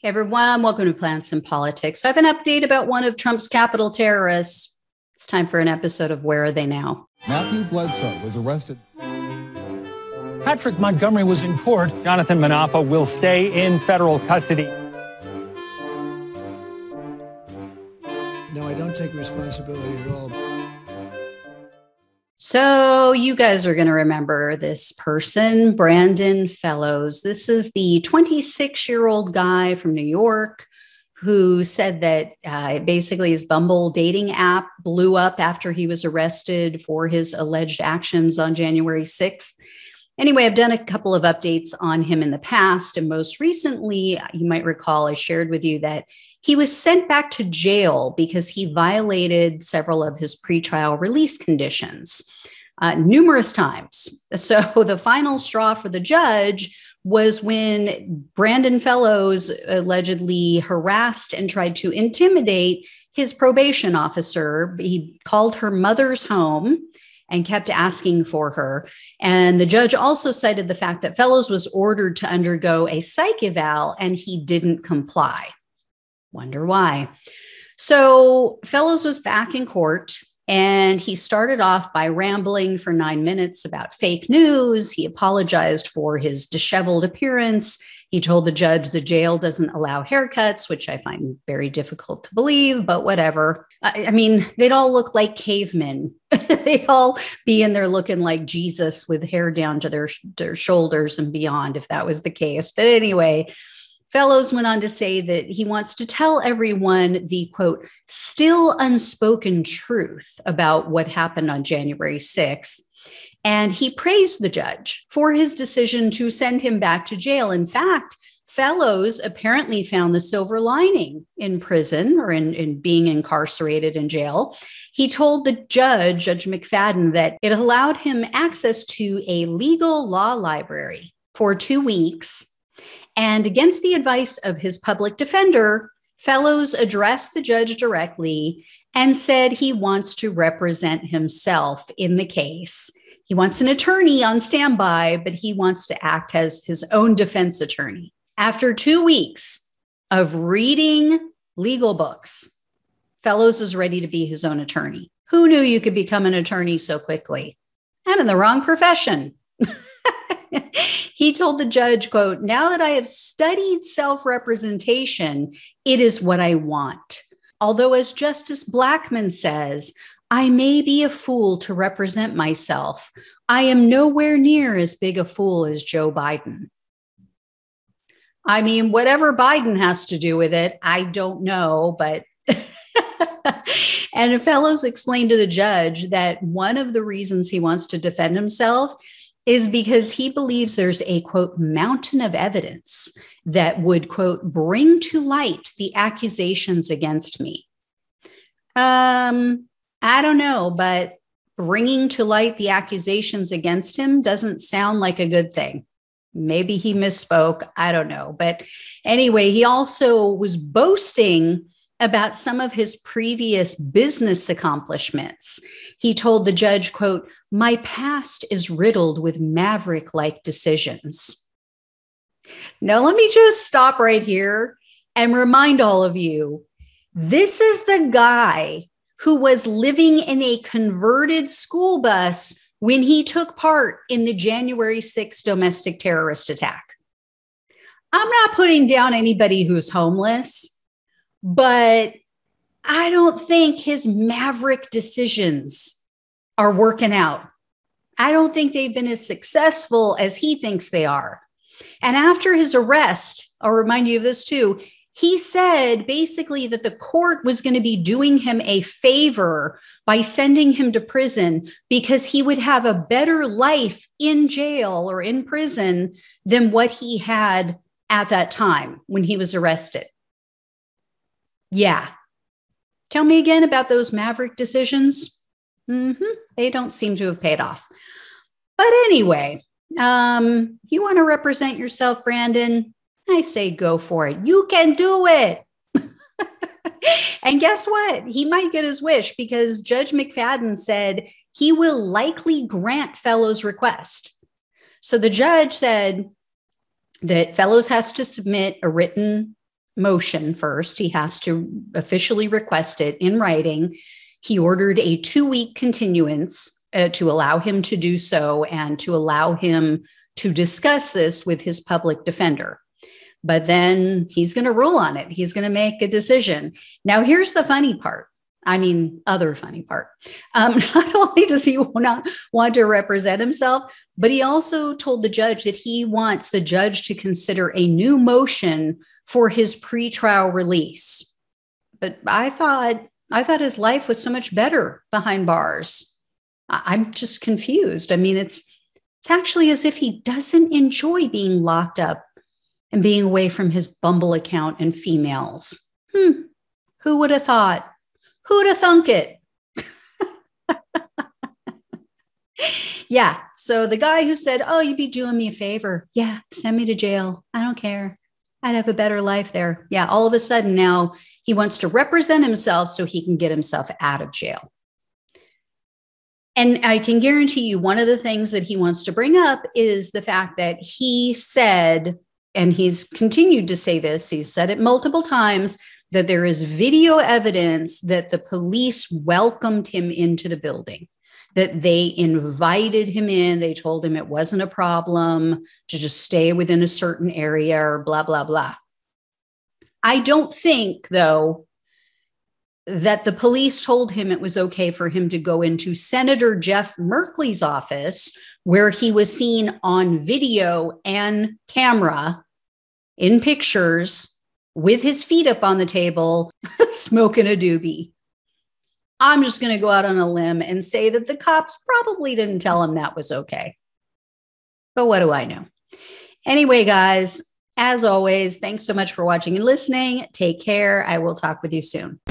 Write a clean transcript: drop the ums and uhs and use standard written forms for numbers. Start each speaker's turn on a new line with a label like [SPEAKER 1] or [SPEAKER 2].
[SPEAKER 1] Hey everyone, welcome to Plants and Politics. So I have an update about one of Trump's capital terrorists. It's time for an episode of Where Are They Now?
[SPEAKER 2] Matthew Bledsoe was arrested.
[SPEAKER 3] Patrick Montgomery was in court.
[SPEAKER 4] Jonathan Manapa will stay in federal custody.
[SPEAKER 3] No, I don't take responsibility at all.
[SPEAKER 1] So you guys are going to remember this person, Brandon Fellows. This is the 26-year-old guy from New York who said that basically his Bumble dating app blew up after he was arrested for his alleged actions on January 6th. Anyway, I've done a couple of updates on him in the past, and most recently, you might recall, I shared with you that he was sent back to jail because he violated several of his pretrial release conditions numerous times. So the final straw for the judge was when Brandon Fellows allegedly harassed and tried to intimidate his probation officer. He called her mother's home and kept asking for her. And the judge also cited the fact that Fellows was ordered to undergo a psych eval and he didn't comply. Wonder why. So Fellows was back in court and he started off by rambling for 9 minutes about fake news. He apologized for his disheveled appearance. He told the judge the jail doesn't allow haircuts, which I find very difficult to believe, but whatever. I mean, they'd all look like cavemen. They'd all be in there looking like Jesus with hair down to their shoulders and beyond, if that was the case. But anyway, Fellows went on to say that he wants to tell everyone the, quote, still unspoken truth about what happened on January 6th. And he praised the judge for his decision to send him back to jail. In fact, Fellows apparently found the silver lining in prison or in being incarcerated in jail. He told the judge, Judge McFadden, that it allowed him access to a legal law library for 2 weeks. And against the advice of his public defender, Fellows addressed the judge directly and said he wants to represent himself in the case. He wants an attorney on standby, but he wants to act as his own defense attorney. After 2 weeks of reading legal books, Fellows is ready to be his own attorney. Who knew you could become an attorney so quickly? I'm in the wrong profession. He told the judge, quote, now that I have studied self-representation, it is what I want. Although, as Justice Blackmun says, I may be a fool to represent myself. I am nowhere near as big a fool as Joe Biden. I mean, whatever Biden has to do with it, I don't know, but and Fellows explained to the judge that one of the reasons he wants to defend himself is because he believes there's a, quote, mountain of evidence that would, quote, bring to light the accusations against me. I don't know, but bringing to light the accusations against him doesn't sound like a good thing. Maybe he misspoke. I don't know. But anyway, he also was boasting about some of his previous business accomplishments. He told the judge, quote, my past is riddled with maverick-like decisions. Now, let me just stop right here and remind all of you, this is the guy who was living in a converted school bus when he took part in the January 6th domestic terrorist attack. I'm not putting down anybody who's homeless, but I don't think his maverick decisions are working out. I don't think they've been as successful as he thinks they are. And after his arrest, I'll remind you of this too, he said basically that the court was going to be doing him a favor by sending him to prison because he would have a better life in jail or in prison than what he had at that time when he was arrested. Yeah. Tell me again about those maverick decisions. They don't seem to have paid off. But anyway, you want to represent yourself, Brandon? I say go for it. You can do it. And guess what? He might get his wish because Judge McFadden said he will likely grant Fellows' request. So the judge said that Fellows has to submit a written motion first. He has to officially request it in writing. He ordered a 2-week continuance to allow him to do so and to allow him to discuss this with his public defender. But then he's going to rule on it. He's going to make a decision. Now, here's the funny part. Other funny part. Not only does he not want to represent himself, but he also told the judge that he wants the judge to consider a new motion for his pretrial release. But I thought his life was so much better behind bars. I'm just confused. It's actually as if he doesn't enjoy being locked up and being away from his Bumble account and females. Who would have thought? Who'd have thunk it? Yeah. So the guy who said, oh, you'd be doing me a favor. Yeah. Send me to jail. I don't care. I'd have a better life there. Yeah. All of a sudden now he wants to represent himself so he can get himself out of jail. And I can guarantee you one of the things that he wants to bring up is the fact that he said, and he's continued to say this, he's said it multiple times, that there is video evidence that the police welcomed him into the building, that they invited him in. They told him it wasn't a problem to just stay within a certain area or blah, blah, blah. I don't think, though, that the police told him it was okay for him to go into Senator Jeff Merkley's office, where he was seen on video and camera in pictures with his feet up on the table, smoking a doobie. I'm just going to go out on a limb and say that the cops probably didn't tell him that was okay. But what do I know? Anyway, guys, as always, thanks so much for watching and listening. Take care. I will talk with you soon.